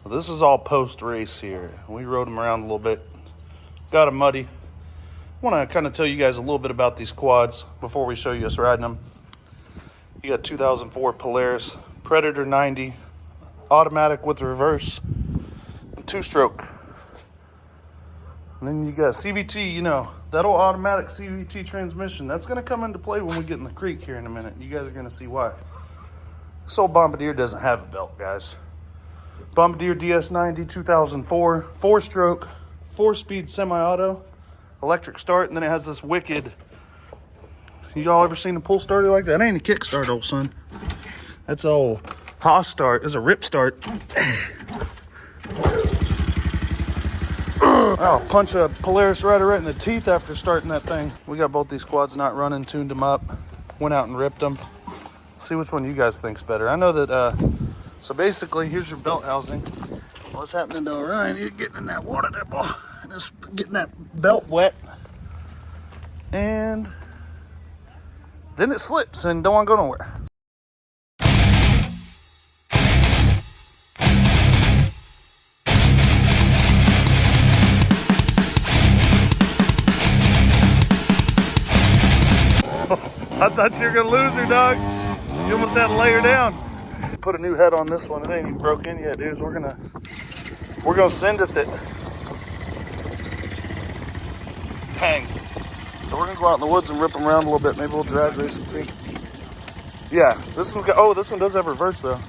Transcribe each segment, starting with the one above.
So this is all post-race here. We rode them around a little bit. Got them muddy. I want to kind of tell you guys a little bit about these quads before we show you us riding them. You got 2004 Polaris Predator 90, automatic with reverse, and 2-stroke. And then you got CVT, you know, that old automatic CVT transmission. That's going to come into play when we get in the creek here in a minute. You guys are going to see why. This old Bombardier doesn't have a belt, guys. Bombardier DS90 2004, 4-stroke, 4-speed semi-auto, electric start, and then it has this wicked. Y'all ever seen a pull starter like that? That ain't a kick start, old son. That's old Haas start. It's a rip start. I'll punch a Polaris rider right in the teeth after starting that thing. We got both these quads not running, tuned them up, went out and ripped them. See which one you guys think's better. I know that, so basically, here's your belt housing. What's happening to Orion? You're getting in that water there, boy. Just getting that belt wet. And then it slips and don't want to go nowhere. I thought you were gonna lose her, dog. You almost had to lay her down. Put a new head on this one. It ain't even broke in yet, dudes. We're gonna send it that. Dang. So we're gonna go out in the woods and rip them around a little bit. Maybe we'll drag race them too. Yeah, this one's got. Oh, this one does have reverse though.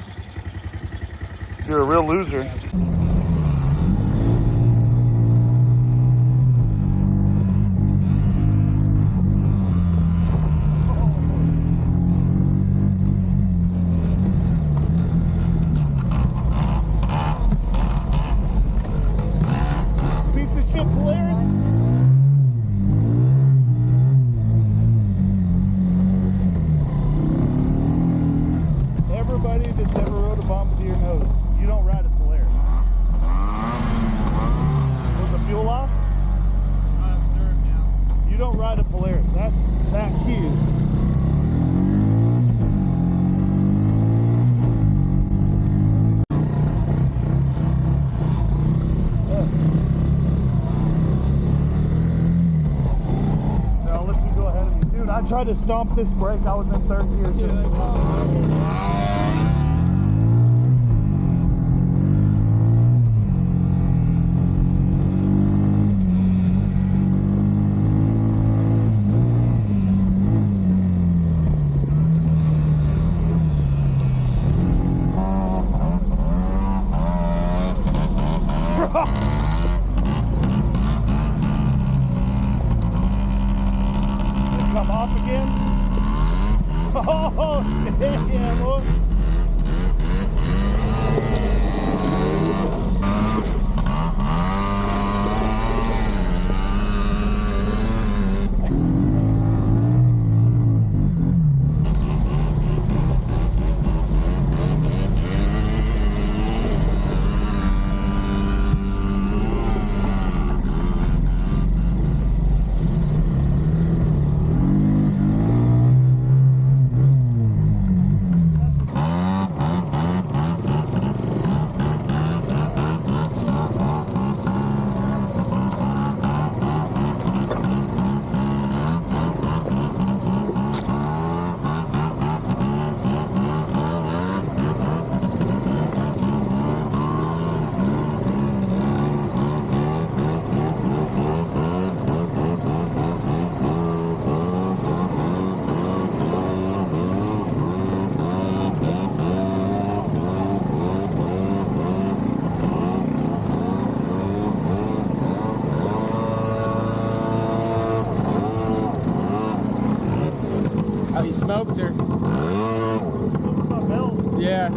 You're a real loser. Piece of shit, Polaris. Everybody that's ever rode a Bombardier knows you don't ride a Polaris. Was the fuel off? I observed now. You don't ride a Polaris. That's that cute. I'll let you go ahead of me. Dude, I tried to stomp this brake. I was in third gear. Come off again. Oh, damn, boy. Have you smoked her? My belt. Yeah.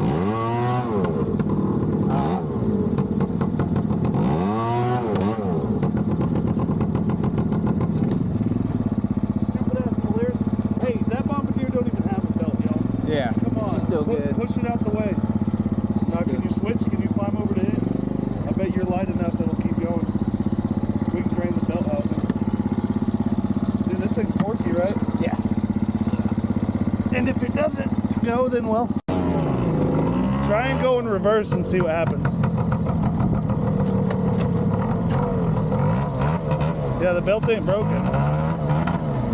Stupid ass Polaris. Hey, that Bombardier don't even have a belt, y'all. Yeah. Come on. She's still good. Push it out the way. Now, can you switch? Can you climb over to it? I bet you're light enough that it'll keep going. We can drain the belt housing. Dude, this thing's forky, right? Yeah. And if it doesn't go, then well. Try and go in reverse and see what happens. Yeah, the belt ain't broken.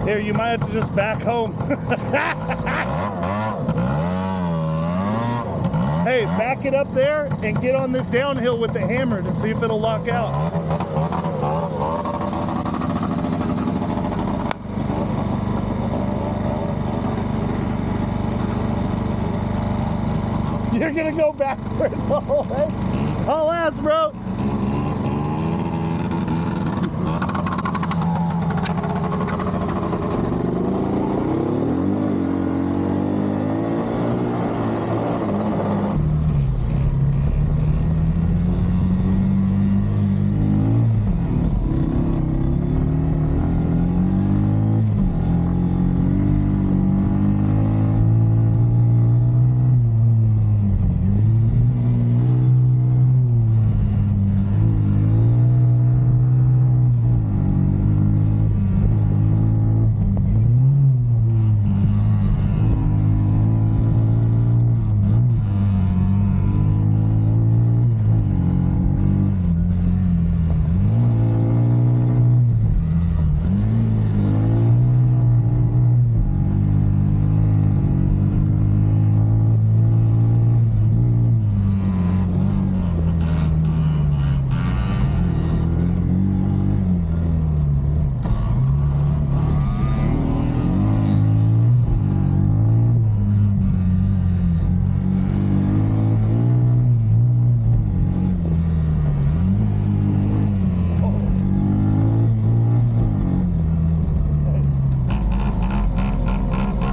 Here, you might have to just back home. Hey, back it up there and get on this downhill with the hammer and see if it'll lock out. You're gonna go backward the whole way? I'll ask, bro.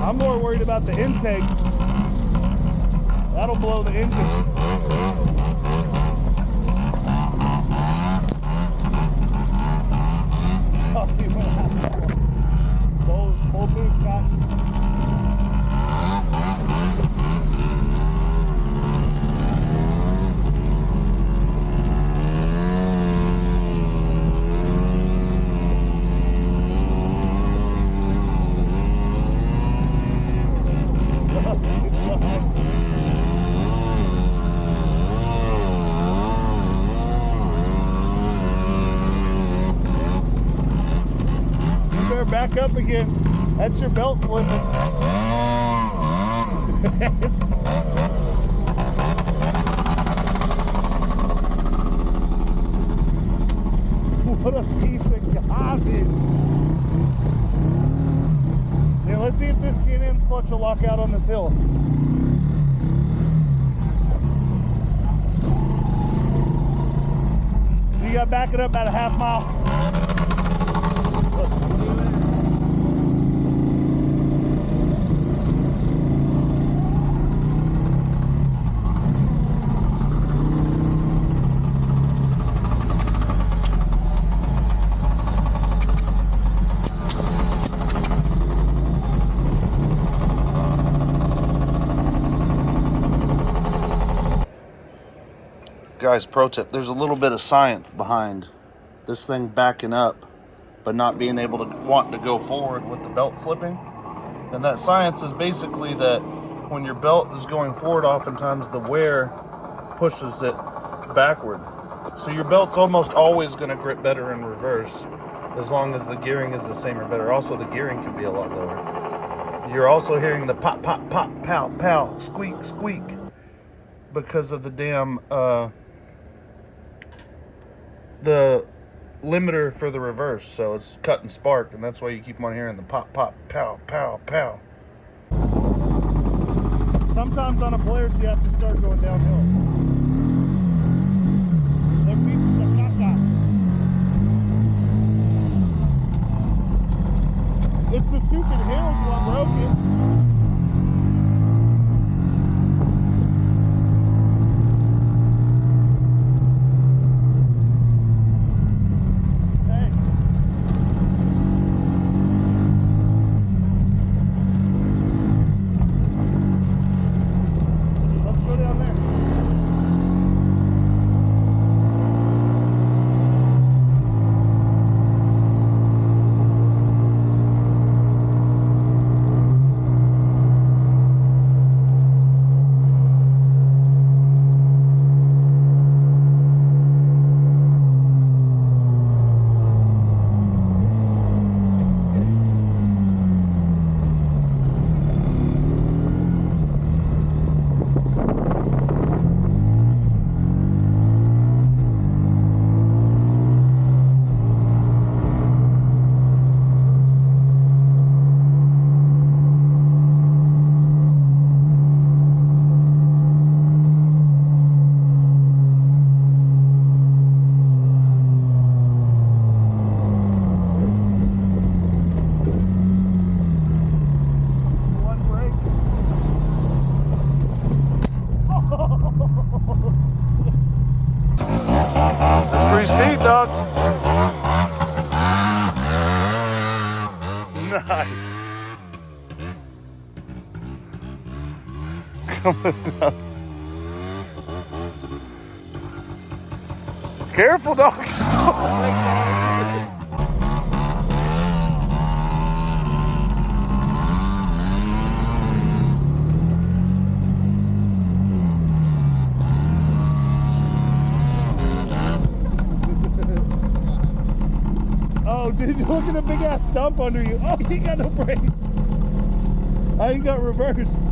I'm more worried about the intake. That'll blow the engine. Oh, you went out. Full boost, Scott. Back up again. That's your belt slipping. What a piece of garbage. Now let's see if this Can-Am's clutch will lock out on this hill. You got to back it up about a half mile. Guys, pro tip, there's a little bit of science behind this thing backing up but not being able to want to go forward with the belt slipping. And that science is basically that when your belt is going forward, oftentimes the wear pushes it backward. So your belt's almost always going to grip better in reverse as long as the gearing is the same or better. Also, the gearing can be a lot lower. You're also hearing the pop, pop, pop, pow, pow, squeak, squeak because of the damn the limiter for the reverse, so it's cut and spark, and that's why you keep on hearing the pop, pop, pow, pow, pow. Sometimes on a Polaris you have to start going downhill. They're pieces of caca. It's the stupid hills what broke it. pretty steep, dog. Nice. Coming down. Careful, dog. Oh, dude, look at the big ass stump under you. Oh, you got no brakes. I ain't got reverse.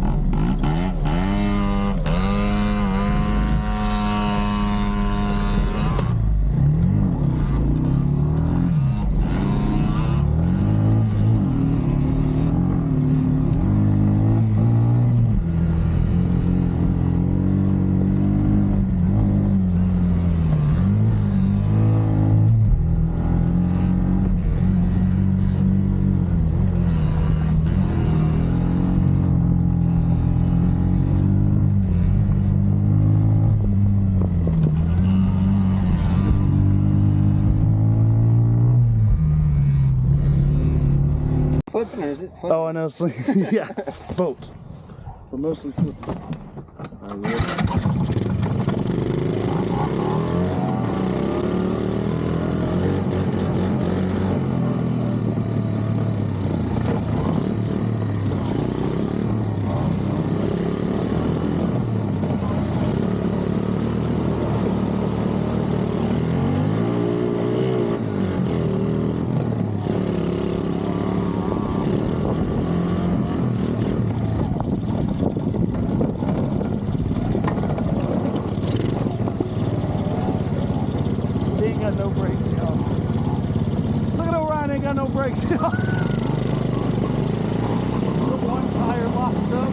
Flipping or is it flipping? Oh, I know. Yeah, boat. But mostly flipping. No brakes, y'all. Look at Orion, ain't got no brakes, y'all. One tire locked up.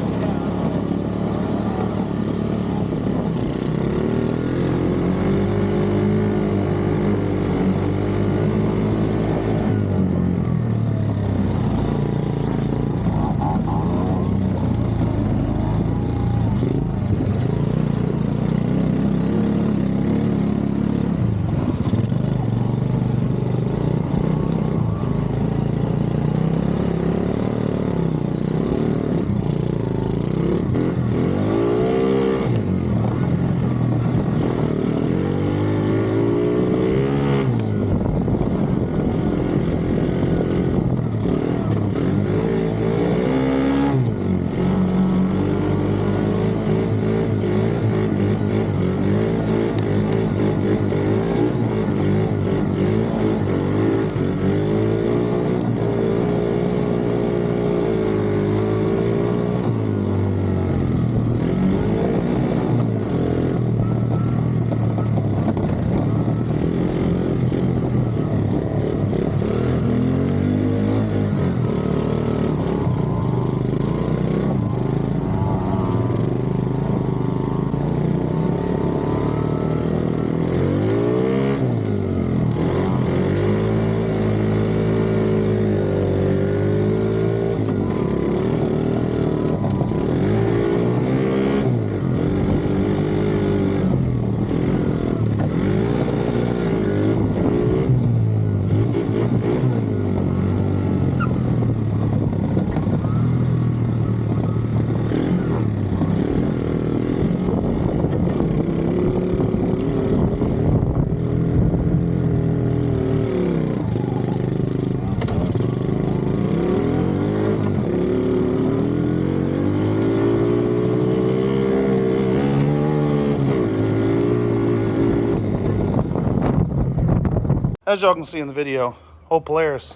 As y'all can see in the video, old Polaris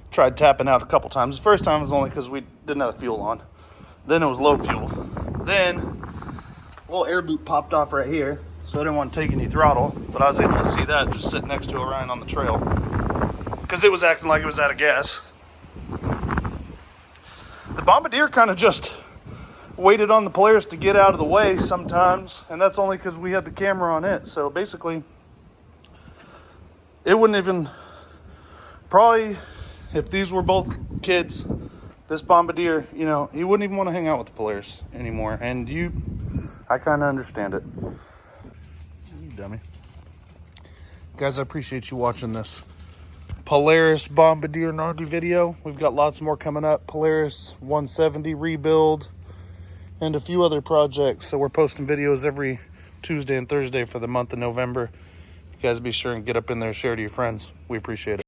tried tapping out a couple times. The first time was only because we didn't have the fuel on. Then it was low fuel. Then a little air boot popped off right here, so I didn't want to take any throttle, but I was able to see that just sitting next to Orion on the trail because it was acting like it was out of gas. The Bombardier kind of just waited on the Polaris to get out of the way sometimes, and that's only because we had the camera on it. So basically, it wouldn't even, probably, if these were both kids, this Bombardier, you know, he wouldn't even want to hang out with the Polaris anymore. And I kind of understand it. You dummy. Guys, I appreciate you watching this Polaris Bombardier 90 video. We've got lots more coming up. Polaris 170 rebuild and a few other projects. So we're posting videos every Tuesday and Thursday for the month of November. You guys be sure and get up in there, share to your friends. We appreciate it.